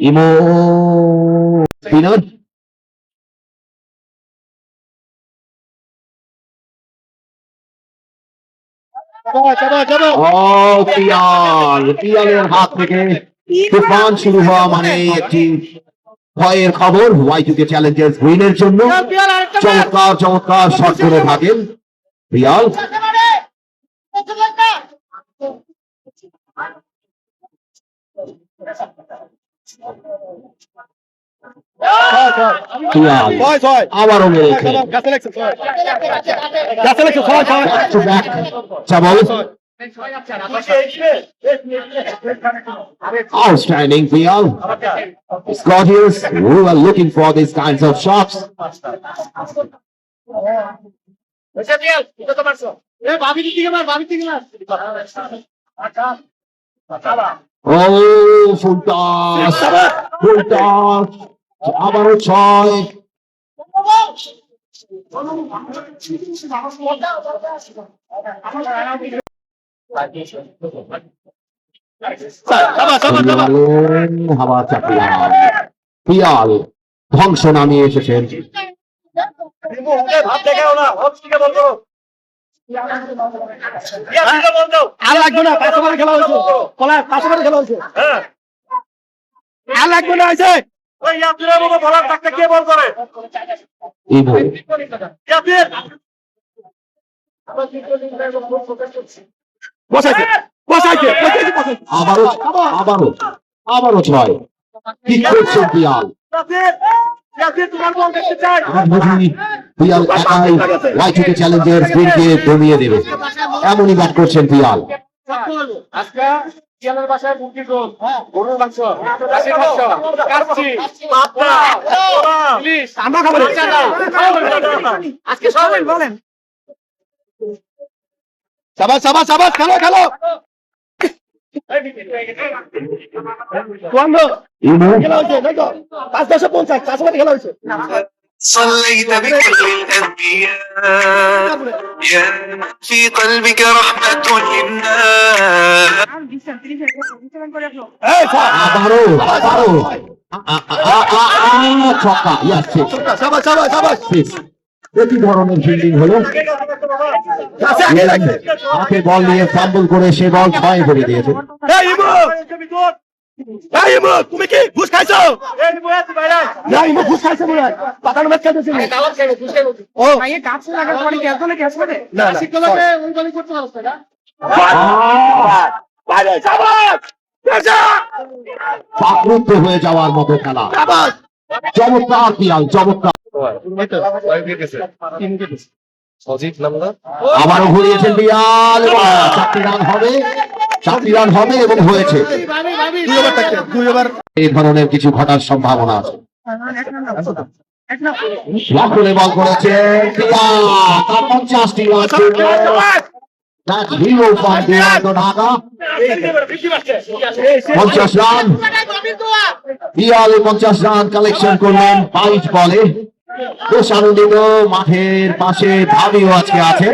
Imo Binod পিয়ালের হাত থেকে তুফান শুরু হওয়া মানে একটি ভয়ের খবর। Y2K চ্যালেঞ্জার্স উইনের জন্য চমৎকার চমৎকার শট করে থাকেন পিয়াল। আবারও মেরেছে outstanding Pial. Scottians who are looking for these kinds of shots. Oh, full toss. আবারও 6। পিয়াল ধ্বংস নামিয়ে এসেছেন। আর লাগবে না, পাঁচবার খেলা হয়েছে, পাঁচবার খেলা হয়েছে, আর লাগবে না। আছে আবারও 6। কি করছেন পিয়াল? পিয়াল একাই Y2K চ্যালেঞ্জার্স উইনকে দমিয়ে দেবে, এমনই ব্যাট করছেন পিয়াল। খেলো খেলো খেলা হয়েছে। صليت بكل الأنبياء يا في قلبك رحمة للناس একই ধরনের ফিল্ডিং হলো। হাতে বল নিয়ে ফাম্বল করে সে বল 6 করে দিয়েছে। তুমি কি ঘুষ খাইছো? ঘুষ খাইছো মনে হয়, পাতানো ম্যাচ খেলতেছি। পাকরুদ্ধ হয়ে যাওয়ার মতো খেলা। চমৎকার পিয়াল, চমৎকার। আবারও ঘুরিয়েছেন পিয়াল, 4টি রান হবে এবং হয়েছে। এই ধরনের কিছু ঘটার সম্ভাবনা আছে। লক্ষ্যে বল করেছে পিয়াল, 50টি run. That's hero from Dhaka. 50 run Piyal, 50 run collection করলেন 22 বলে। বেশ আনন্দিত। মাঠের পাশে ভাবিও আজকে আছে।